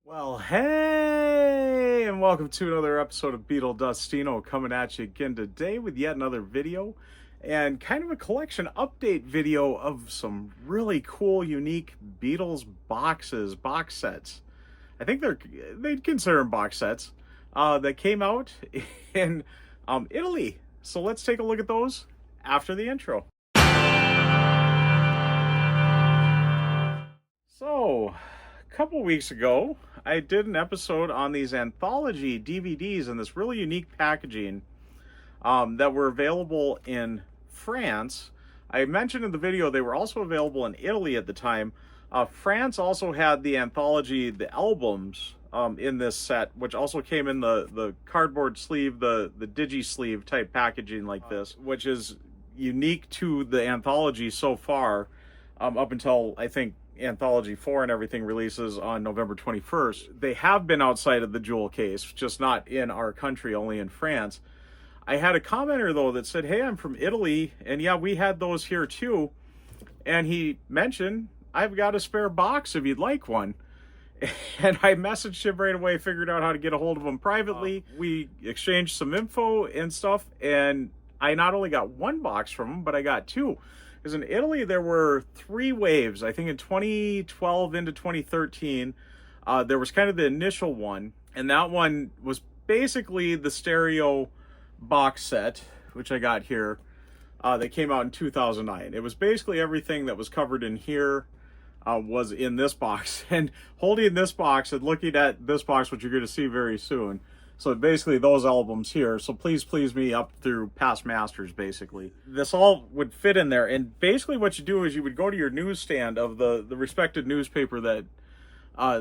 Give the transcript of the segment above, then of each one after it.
Well, hey, and welcome to another episode of Beetle Dustino coming at you again today with yet another video and kind of a collection update video of some really cool, unique Beatles box sets. I think they'd consider them box sets that came out in Italy. So let's take a look at those after the intro. So, a couple weeks ago, I did an episode on these anthology DVDs in this really unique packaging that were available in France. I mentioned in the video they were also available in Italy at the time. France also had the anthology, the albums in this set, which also came in the cardboard sleeve, the digisleeve type packaging like this, which is unique to the anthology so far, up until I think Anthology 4 and everything releases on November 21st. They have been outside of the jewel case, just not in our country, only in France. I had a commenter, though, that said, hey, I'm from Italy, and yeah, we had those here, too. And he mentioned, I've got a spare box if you'd like one. And I messaged him right away, figured out how to get a hold of him privately. We exchanged some info and stuff, and I not only got one box from him, but I got two. Because in Italy, there were three waves. I think in 2012 into 2013, there was kind of the initial one. And that one was basically the stereo box set, which I got here, that came out in 2009. It was basically everything that was covered in here was in this box. And holding this box and looking at this box, which you're going to see very soon. So basically those albums here. So please me up through past masters, basically. This all would fit in there. And basically what you do is you would go to your newsstand of the respected newspaper that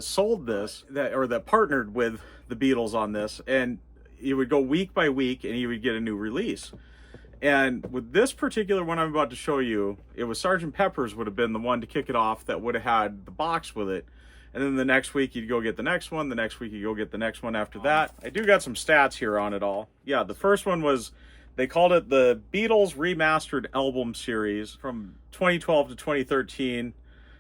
sold this, that partnered with the Beatles on this. And you would go week by week and you would get a new release. And with this particular one I'm about to show you, it was Sgt. Pepper's would have been the one to kick it off that would have had the box with it. And then the next week, you'd go get the next one. The next week, you go get the next one after that. I do got some stats here on it all. Yeah, the first one was, they called it the Beatles Remastered Album Series from 2012 to 2013.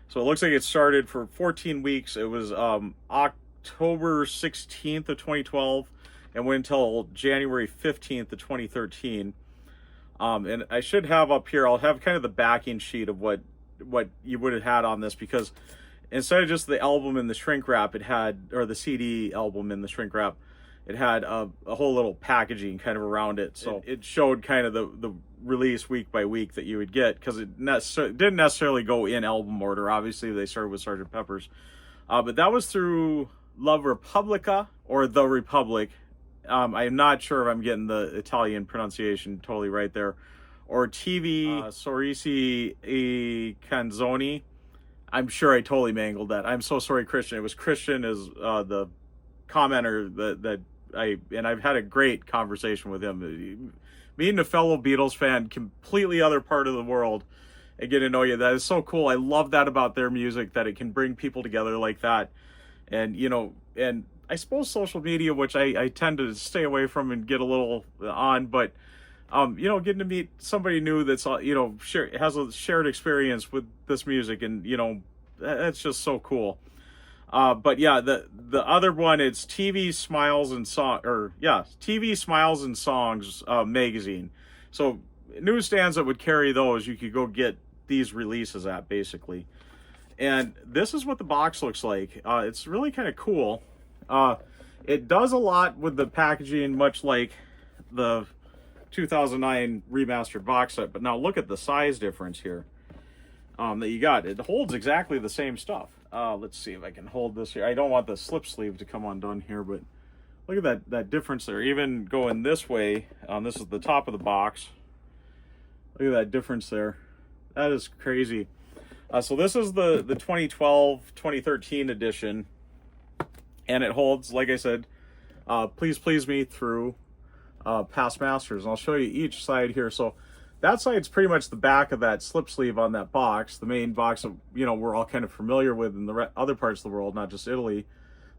So it looks like it started for 14 weeks. It was October 16th of 2012 and went until January 15th of 2013. And I should have up here, I'll have kind of the backing sheet of what you would have had on this, because instead of just the album in the shrink wrap, it had, or the CD album in the shrink wrap, it had a whole little packaging kind of around it. So it showed kind of the release week by week that you would get, because it didn't necessarily go in album order. Obviously, they started with Sgt. Pepper's. But that was through La Repubblica, or The Republic. I'm not sure if I'm getting the Italian pronunciation totally right there. Or TV Sorrisi e Canzoni. I'm sure I totally mangled that. I'm so sorry, Christian. It was Christian as the commenter and I've had a great conversation with him. Meeting a fellow Beatles fan, completely other part of the world, and getting to know you. That is so cool. I love that about their music, that it can bring people together like that. And, and I suppose social media, which I tend to stay away from and get a little on, but getting to meet somebody new that's, has a shared experience with this music, and, that's just so cool. But yeah, the other one, it's TV Smiles and TV Smiles and Songs magazine. So newsstands that would carry those, you could go get these releases at, basically. And this is what the box looks like. It's really kind of cool. It does a lot with the packaging, much like the 2009 remastered box set, but now look at the size difference here that you got. It holds exactly the same stuff. Let's see if I can hold this here. I don't want the slip sleeve to come undone here, but look at that difference there. Even going this way, this is the top of the box. Look at that difference there. That is crazy. So this is the 2012-2013 edition, and it holds, like I said, Please Me through past masters. And I'll show you each side here. So that side's pretty much the back of that slip sleeve on that box, the main box that we're all kind of familiar with in the other parts of the world, not just Italy.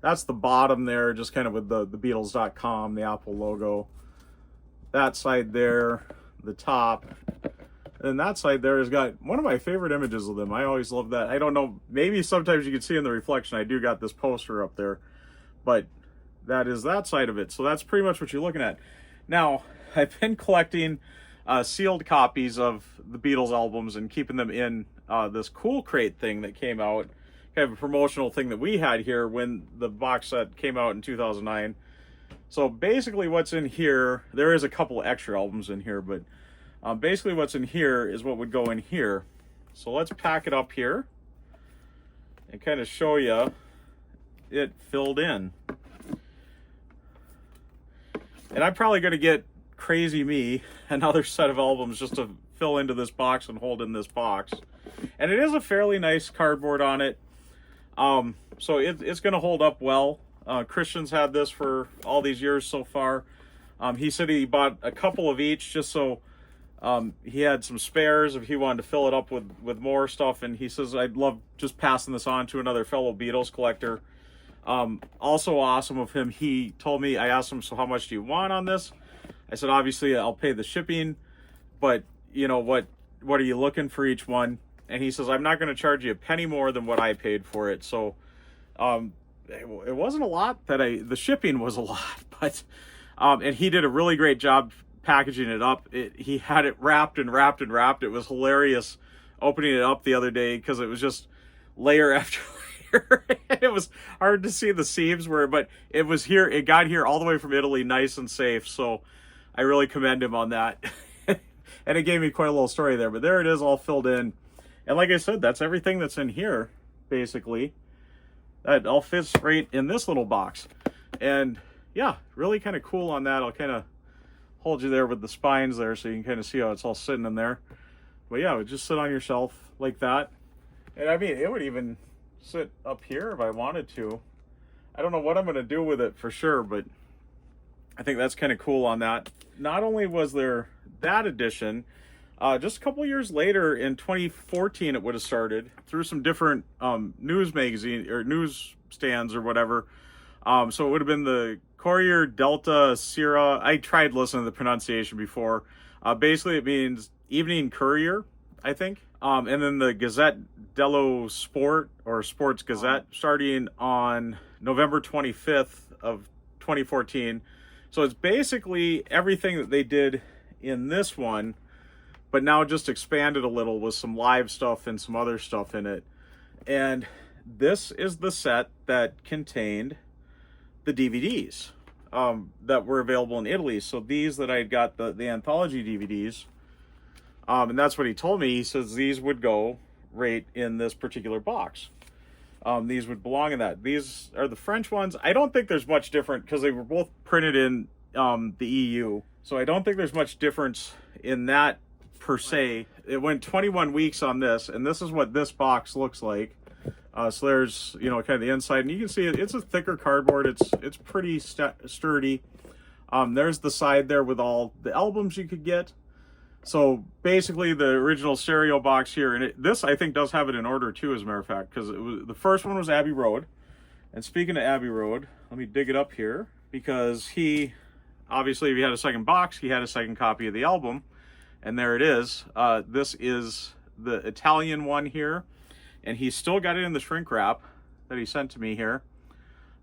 That's the bottom there, just kind of with the Beatles.com, the Apple logo. That side there, the top. And that side there has got one of my favorite images of them. I always love that. I don't know, maybe sometimes you can see in the reflection, I do got this poster up there. but that is that side of it. So that's pretty much what you're looking at. Now, I've been collecting sealed copies of the Beatles albums and keeping them in this Cool Crate thing that came out, kind of a promotional thing that we had here when the box set came out in 2009. So basically what's in here, there is a couple extra albums in here, but basically what's in here is what would go in here. So let's pack it up here and kind of show you it filled in. And I'm probably going to get Crazy Me another set of albums just to fill into this box and hold in this box. And it is a fairly nice cardboard on it. So it's going to hold up well. Christian's had this for all these years so far. He said he bought a couple of each just so he had some spares if he wanted to fill it up with more stuff. And he says, I'd love just passing this on to another fellow Beatles collector. Also awesome of him, he told me, I asked him, so how much do you want on this? I said, obviously I'll pay the shipping, but you know, what are you looking for each one? And he says, I'm not going to charge you a penny more than what I paid for it. So it wasn't a lot that the shipping was a lot, but and he did a really great job packaging it up. He had it wrapped and wrapped and wrapped. It was hilarious opening it up the other day because it was just layer after layer. It was hard to see the seams but it was here. It got here all the way from Italy, nice and safe. So I really commend him on that. And it gave me quite a little story there, but there it is all filled in. And like I said, that's everything that's in here, basically. That all fits right in this little box. And yeah, really kind of cool on that. I'll kind of hold you there with the spines there so you can kind of see how it's all sitting in there. But yeah, it would just sit on your shelf like that. And I mean, it would even sit up here if I wanted to. I don't know what I'm going to do with it for sure, but I think that's kind of cool on that. Not only was there that edition, just a couple years later in 2014 it would have started through some different news magazine or newsstands or whatever. So it would have been the Corriere dello Sera. I tried listening to the pronunciation before. Basically it means evening courier, I think. And then the Gazette dello Sport or Sports Gazette starting on November 25th of 2014. So it's basically everything that they did in this one, but now just expanded a little with some live stuff and some other stuff in it. And this is the set that contained the DVDs that were available in Italy. So these that I got, the anthology DVDs, and that's what he told me. He says these would go right in this particular box. These would belong in that. These are the French ones. I don't think there's much different because they were both printed in the EU. So I don't think there's much difference in that per se. It went 21 weeks on this, and this is what this box looks like. So there's, you know, kind of the inside, and you can see it's a thicker cardboard. It's pretty sturdy. There's the side there with all the albums you could get. So basically the original stereo box here, and this I think does have it in order too, as a matter of fact, because the first one was Abbey Road. And speaking of Abbey Road, let me dig it up here, because he, obviously if he had a second box, he had a second copy of the album, and there it is. This is the Italian one here, and he's still got it in the shrink wrap that he sent to me here.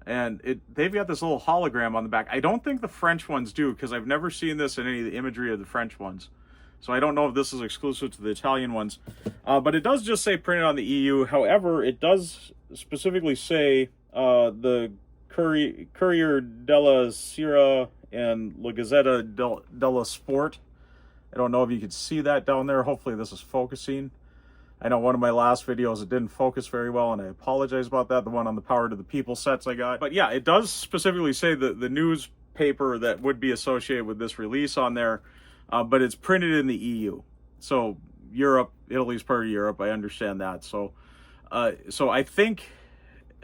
And they've got this little hologram on the back. I don't think the French ones do, because I've never seen this in any of the imagery of the French ones. So I don't know if this is exclusive to the Italian ones. But it does just say printed on the EU. However, it does specifically say the Corriere della Sera and La Gazzetta dello Sport. I don't know if you can see that down there. Hopefully this is focusing. I know one of my last videos, it didn't focus very well, and I apologize about that. The one on the Power to the People sets I got. But yeah, it does specifically say the newspaper that would be associated with this release on there. But it's printed in the EU. So Europe, Italy's part of Europe, I understand that. So so I think,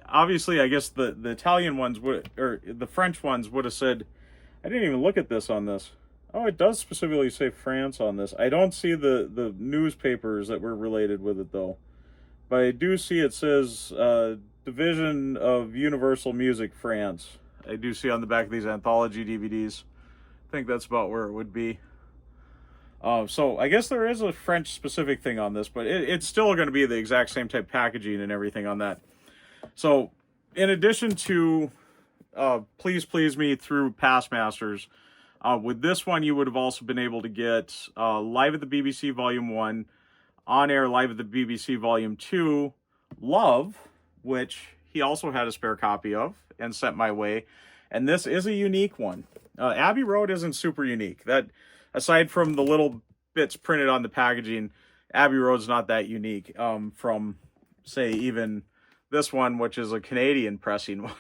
obviously, I guess the Italian ones would, or the French ones would have said, I didn't even look at this on this. Oh, it does specifically say France on this. I don't see the newspapers that were related with it, though. But I do see it says Division of Universal Music France. I do see on the back of these anthology DVDs. I think that's about where it would be. So I guess there is a French specific thing on this, but it's still going to be the exact same type packaging and everything on that. So in addition to Please Please Me through Past Masters. With this one, you would have also been able to get Live at the BBC Volume 1, On Air Live at the BBC Volume 2, Love, which he also had a spare copy of and sent my way. And this is a unique one. Abbey Road isn't super unique. That, aside from the little bits printed on the packaging, Abbey Road's not that unique from, say, even this one, which is a Canadian pressing one.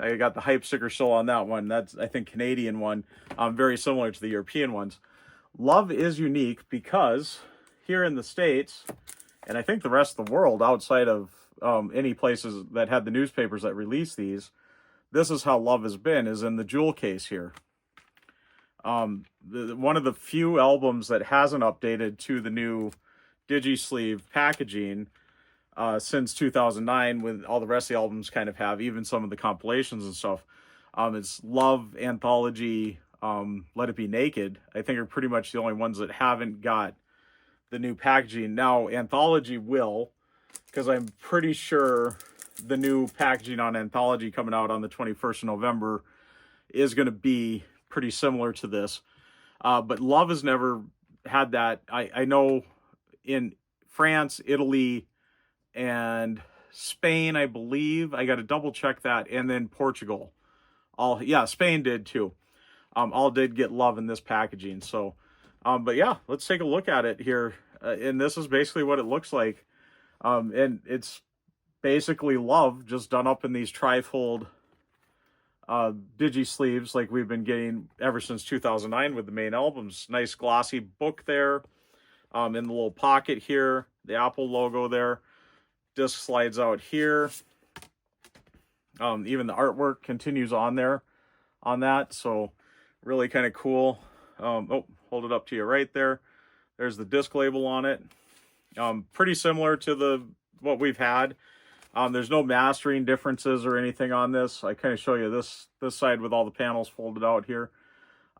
I got the hype sticker still on that one. That's, I think, Canadian one, very similar to the European ones. Love is unique because here in the States, and I think the rest of the world outside of any places that had the newspapers that released these, this is how Love has been, is in the jewel case here. One of the few albums that hasn't updated to the new digisleeve packaging since 2009, when all the rest of the albums kind of have, even some of the compilations and stuff. It's Love, Anthology, Let It Be Naked, I think are pretty much the only ones that haven't got the new packaging. Now, Anthology will, because I'm pretty sure the new packaging on Anthology coming out on the 21st of November is going to be pretty similar to this. But Love has never had that. I know in France, Italy, and Spain, I believe, I got to double check that, and then Portugal. Spain did too. All did get Love in this packaging. So, but yeah, let's take a look at it here. And this is basically what it looks like. And it's basically Love just done up in these trifold digi sleeves like we've been getting ever since 2009 with the main albums. Nice glossy book there. In the little pocket here, the Apple logo there. Disc slides out here. Even the artwork continues on there on that, so really kind of cool. Hold it up to you right there. There's the disc label on it. Pretty similar to what we've had. There's no mastering differences or anything on this. I kind of show you this side with all the panels folded out here.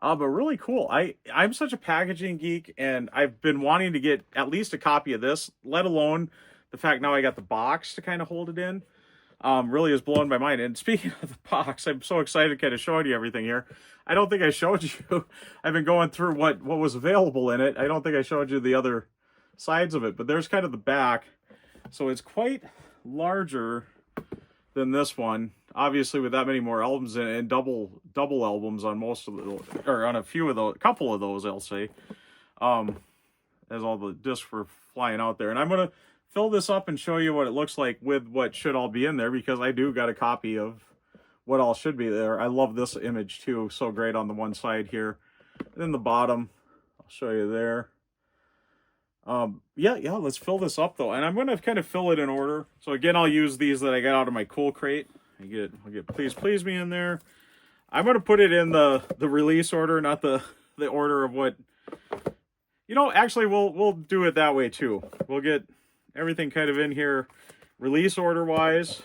But really cool. I'm such a packaging geek, and I've been wanting to get at least a copy of this, let alone the fact now I got the box to kind of hold it in. Really is blowing my mind. And speaking of the box, I'm so excited kind of showing you everything here. I don't think I showed you. I've been going through what was available in it. I don't think I showed you the other sides of it, but there's kind of the back. So it's quite larger than this one. Obviously, with that many more albums and double albums on most of the, or on a couple of those, I'll say. As all the discs were flying out there. And I'm going to fill this up and show you what it looks like with what should all be in there, because I do got a copy of what all should be there. I love this image too. So great on the one side here. And then the bottom, I'll show you there. Yeah, let's fill this up though. And I'm going to kind of fill it in order. So again, I'll use these that I got out of my cool crate. I'll get Please Please Me in there. I'm going to put it in the release order, not the order of what, actually we'll do it that way too. We'll get everything kind of in here release order wise.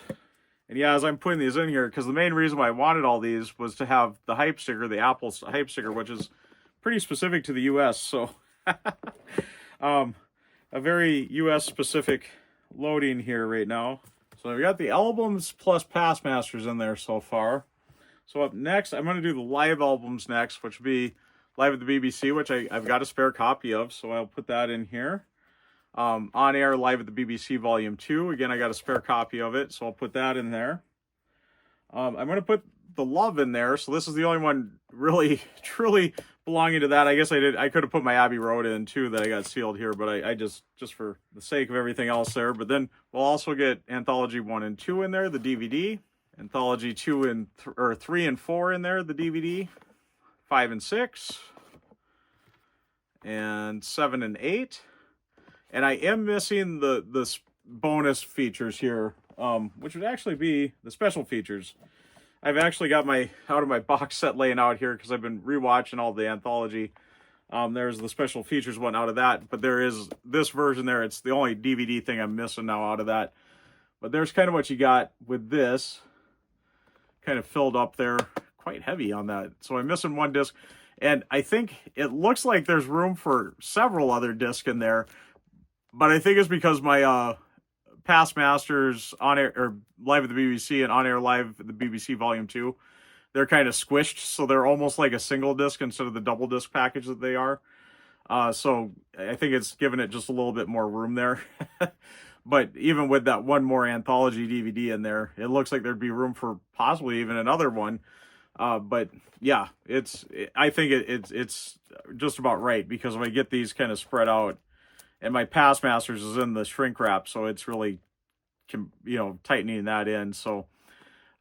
And yeah, as I'm putting these in here, because the main reason why I wanted all these was to have the hype sticker, the Apple hype sticker, which is pretty specific to the US. So a very US specific loading here right now. So we got the albums plus past masters in there so far. So up next, I'm going to do the live albums next, which will be Live at the BBC, which I've got a spare copy of, so I'll put that in here. On Air Live at the BBC Volume 2. Again, I got a spare copy of it, so I'll put that in there. I'm going to put the Love in there, so this is the only one really, truly belonging to that. I guess I could have put my Abbey Road in, too, that I got sealed here, but I just for the sake of everything else there. But then we'll also get Anthology 1 and 2 in there, the DVD. Anthology 2 and 3 and 4 in there, the DVD. 5 and 6. And 7 and 8. And I am missing the bonus features here, which would actually be the special features. I've actually got out of my box set laying out here because I've been rewatching all the Anthology. There's the special features one out of that, but there is this version there. It's the only DVD thing I'm missing now out of that. But there's kind of what you got with this. Kind of filled up there, quite heavy on that. So I'm missing one disc. And I think it looks like there's room for several other discs in there. But I think it's because my Past Masters, On Air, or Live at the BBC, and On Air Live at the BBC Volume 2, they're kind of squished, so they're almost like a single disc instead of the double disc package that they are. So I think it's given it just a little bit more room there. But even with that one more anthology DVD in there, it looks like there'd be room for possibly even another one. But yeah, I think it's just about right, because if I get these kind of spread out, and my Past Masters is in the shrink wrap, so it's really, tightening that in. So,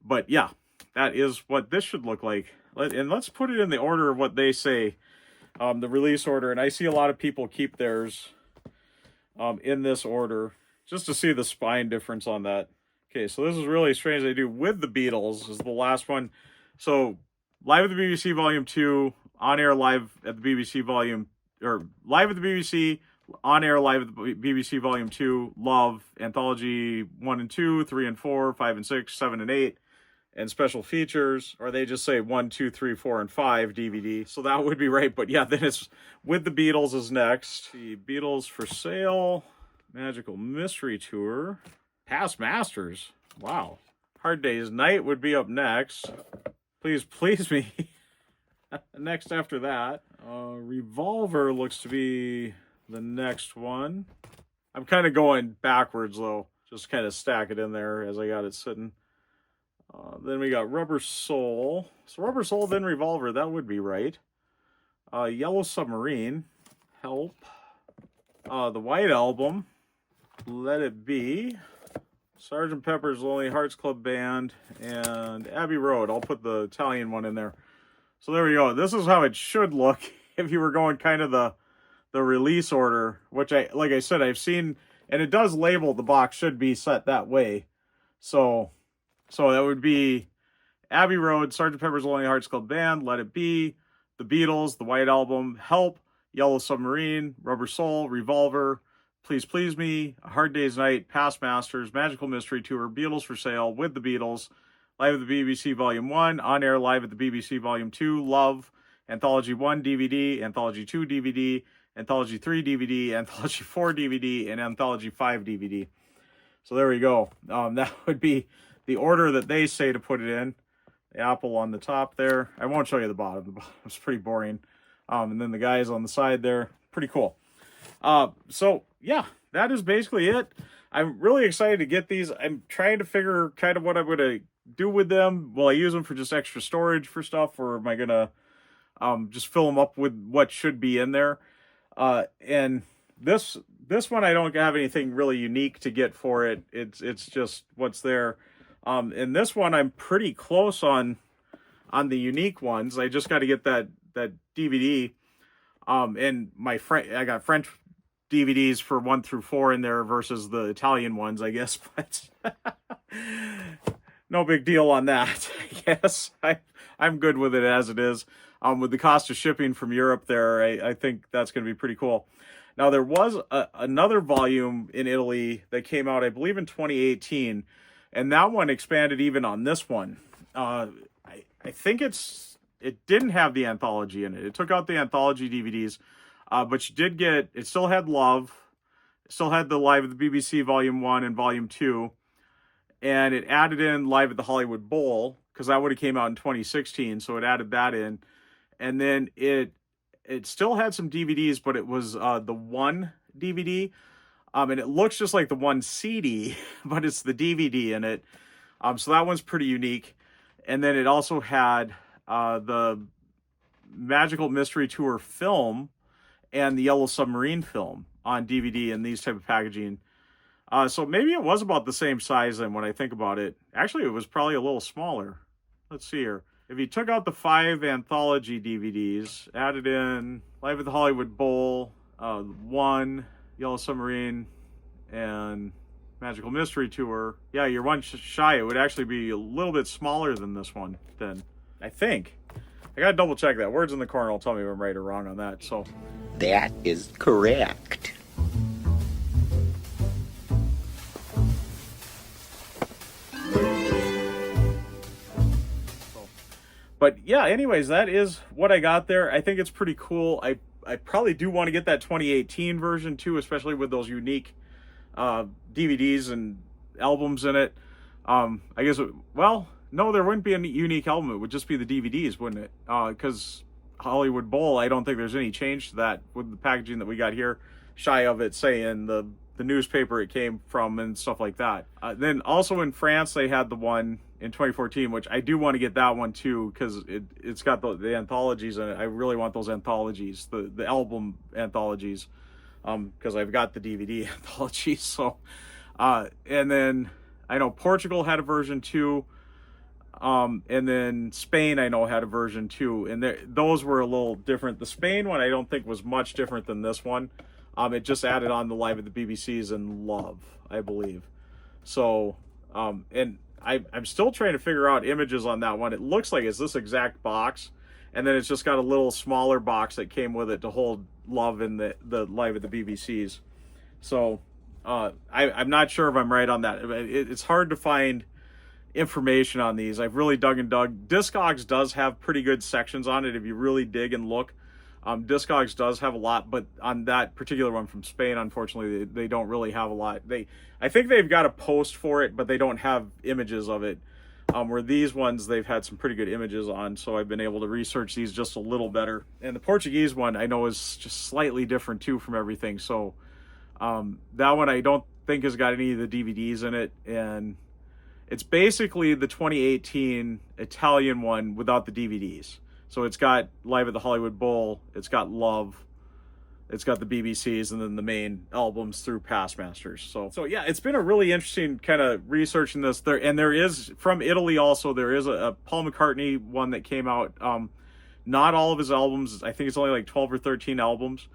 but yeah, that is what this should look like. And let's put it in the order of what they say, the release order. And I see a lot of people keep theirs in this order, just to see the spine difference on that. Okay, so this is really strange. They do With the Beatles is the last one. So Live at the BBC Volume 2, On Air Live at the BBC Volume, or Live at the BBC, On Air Live at the BBC Volume 2, Love, Anthology 1 and 2, 3 and 4, 5 and 6, 7 and 8, and special features, or they just say 1, 2, 3, 4, and 5 DVD. So that would be right. But yeah, then it's With the Beatles is next. The Beatles for Sale, Magical Mystery Tour, Past Masters. Wow. Hard Day's Night would be up next. Please Please Me. Next after that. Revolver looks to be the next one. I'm kind of going backwards, though. Just kind of stack it in there as I got it sitting. Then we got Rubber Soul. So Rubber Soul, then Revolver. That would be right. Yellow Submarine. Help. The White Album. Let It Be. Sgt. Pepper's Lonely Hearts Club Band. And Abbey Road. I'll put the Italian one in there. So there we go. This is how it should look if you were going kind of the release order, which like I said, I've seen, and it does label the box should be set that way. So that would be Abbey Road, Sgt. Pepper's Lonely Hearts Club Band, Let It Be, The Beatles, The White Album, Help, Yellow Submarine, Rubber Soul, Revolver, Please Please Me, A Hard Day's Night, Past Masters, Magical Mystery Tour, Beatles for Sale, With the Beatles, Live at the BBC Volume 1, On Air Live at the BBC Volume 2, Love, Anthology 1 DVD, Anthology 2 DVD, Anthology 3 DVD, Anthology 4 DVD, and Anthology 5 DVD. So there we go. That would be the order that they say to put it in. The apple on the top there. I won't show you the bottom. The bottom's pretty boring. And then the guys on the side there. Pretty cool. So, yeah, that is basically it. I'm really excited to get these. I'm trying to figure kind of what I'm going to do with them. Will I use them for just extra storage for stuff, or am I going to just fill them up with what should be in there? And this one, I don't have anything really unique to get for it. It's just what's there. And this one, I'm pretty close on the unique ones. I just got to get that DVD. And I got French DVDs for 1 through 4 in there versus the Italian ones, I guess. But no big deal on that. I guess I'm good with it as it is. With the cost of shipping from Europe there, I think that's going to be pretty cool. Now, there was another volume in Italy that came out, I believe, in 2018, and that one expanded even on this one. I think it didn't have the anthology in it. It took out the anthology DVDs, but it still had Love, it still had the Live at the BBC Volume 1 and Volume 2, and it added in Live at the Hollywood Bowl, because that would have came out in 2016, so it added that in. And then it still had some DVDs, but it was the one DVD. And it looks just like the one CD, but it's the DVD in it. So that one's pretty unique. And then it also had the Magical Mystery Tour film and the Yellow Submarine film on DVD in these type of packaging. So maybe it was about the same size then when I think about it. Actually, it was probably a little smaller. Let's see here. If you took out the 5 anthology DVDs, added in Live at the Hollywood Bowl, 1, Yellow Submarine, and Magical Mystery Tour, yeah, you're one shy. It would actually be a little bit smaller than this one then, I think. I gotta double check that. Words in the corner will tell me if I'm right or wrong on that. So that is correct. But yeah, anyways, that is what I got there. I think it's pretty cool. I probably do want to get that 2018 version too, especially with those unique DVDs and albums in it. I guess, well, no, there wouldn't be a unique album. It would just be the DVDs, wouldn't it? Because Hollywood Bowl, I don't think there's any change to that with the packaging that we got here, shy of it saying the newspaper it came from and stuff like that. Then also in France, they had the one in 2014, which I do want to get that one too, because it's got the anthologies in it. I really want those anthologies, the album anthologies, because I've got the DVD anthologies. So, and then I know Portugal had a version too. And then Spain, I know, had a version too, and those were a little different. The Spain one, I don't think was much different than this one. It just added on the Live at the BBCs and Love, I believe. So, and I'm still trying to figure out images on that one. It looks like it's this exact box, and then it's just got a little smaller box that came with it to hold Love and the Live at the BBCs. So, I'm not sure if I'm right on that. It's hard to find information on these. I've really dug and dug. Discogs does have pretty good sections on it if you really dig and look. Discogs does have a lot, but on that particular one from Spain, unfortunately, they don't really have a lot. I think they've got a post for it, but they don't have images of it. Where these ones, they've had some pretty good images on, so I've been able to research these just a little better. And the Portuguese one, I know, is just slightly different too from everything. So that one I don't think has got any of the DVDs in it, and it's basically the 2018 Italian one without the DVDs. So it's got Live at the Hollywood Bowl, it's got Love, it's got the BBCs, and then the main albums through Past Masters. So yeah, it's been a really interesting kind of researching this. There is, from Italy also, there is a Paul McCartney one that came out. Not all of his albums, I think it's only like 12 or 13 albums.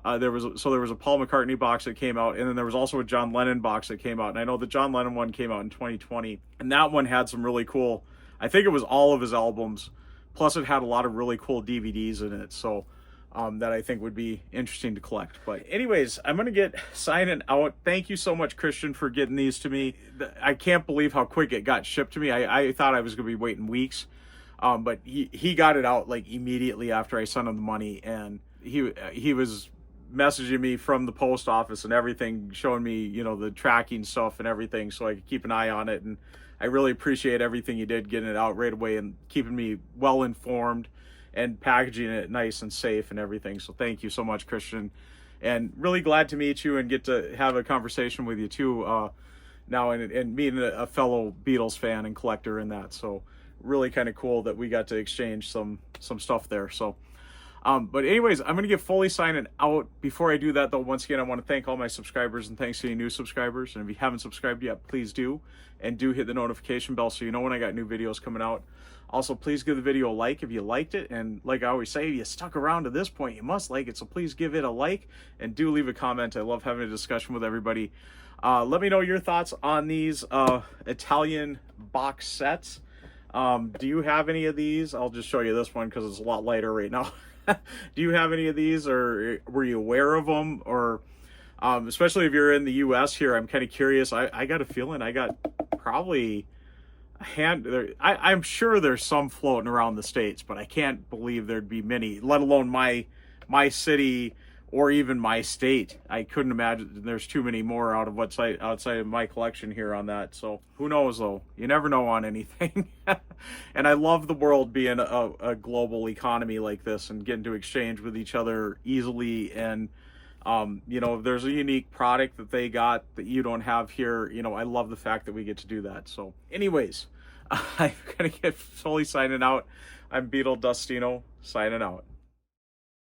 There was a Paul McCartney box that came out, and then there was also a John Lennon box that came out. And I know the John Lennon one came out in 2020, and that one had some really cool, I think it was all of his albums, plus it had a lot of really cool DVDs in it. So that I think would be interesting to collect. But anyways, I'm going to get signing out. Thank you so much, Christian, for getting these to me. I can't believe how quick it got shipped to me. I thought I was going to be waiting weeks, but he got it out like immediately after I sent him the money, and he was messaging me from the post office and everything, showing me, the tracking stuff and everything, so I could keep an eye on it. And I really appreciate everything you did, getting it out right away and keeping me well informed and packaging it nice and safe and everything. So thank you so much, Christian, and really glad to meet you and get to have a conversation with you too now, and meeting a fellow Beatles fan and collector in that. So really kind of cool that we got to exchange some stuff there. So but anyways, I'm going to get fully signing out. Before I do that, though, once again, I want to thank all my subscribers, and thanks to any new subscribers. And if you haven't subscribed yet, please do. And do hit the notification bell so you know when I got new videos coming out. Also, please give the video a like if you liked it. And like I always say, if you stuck around to this point, you must like it. So please give it a like and do leave a comment. I love having a discussion with everybody. Let me know your thoughts on these Italian box sets. Do you have any of these? I'll just show you this one because it's a lot lighter right now. Do you have any of these, or were you aware of them? Or especially if you're in the US here, I'm kind of curious. I got a feeling I got probably a hand there. I'm sure there's some floating around the States, but I can't believe there'd be many, let alone my city or even my state. I couldn't imagine there's too many more outside of my collection here on that. So who knows, though? You never know on anything. And I love the world being a global economy like this and getting to exchange with each other easily. And if there's a unique product that they got that you don't have here, I love the fact that we get to do that. So anyways, I'm gonna get fully signing out. I'm Beatle Dustino signing out.